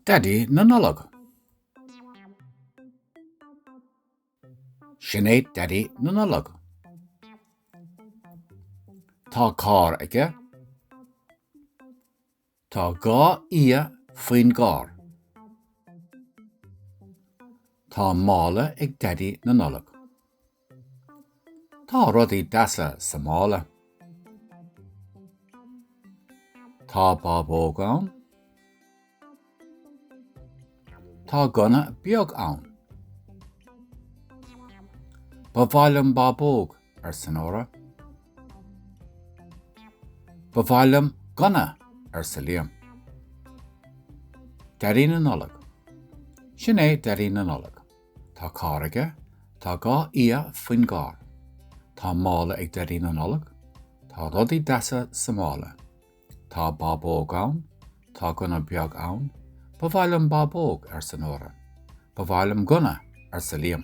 Deaide Na Nollag. Sin é Deaide Na Nollag. Tá cár aige. Tá gá ia faoin gár. Tá Míle ag Deaide Na Nollag. Tá rudaí deasa sa Míle. Tá bábóg ann. Tá gunna beag ann. Ba bhailim bábóg ar san óra. Ba bhailim gunna ar sa liam. Deaide Na Nollag. Sin é Deaide Na Nollag. Tá cár aige. Tá gá ia faoin gár. Tá Míle ag Deaide Na Nollag. Tá rudaí deasa sa Míle. Tá bábóg ann. Tá gunna beag ann. Ba bhailim bábóg ar san óra. Ba bhailim gunna ar sa liam.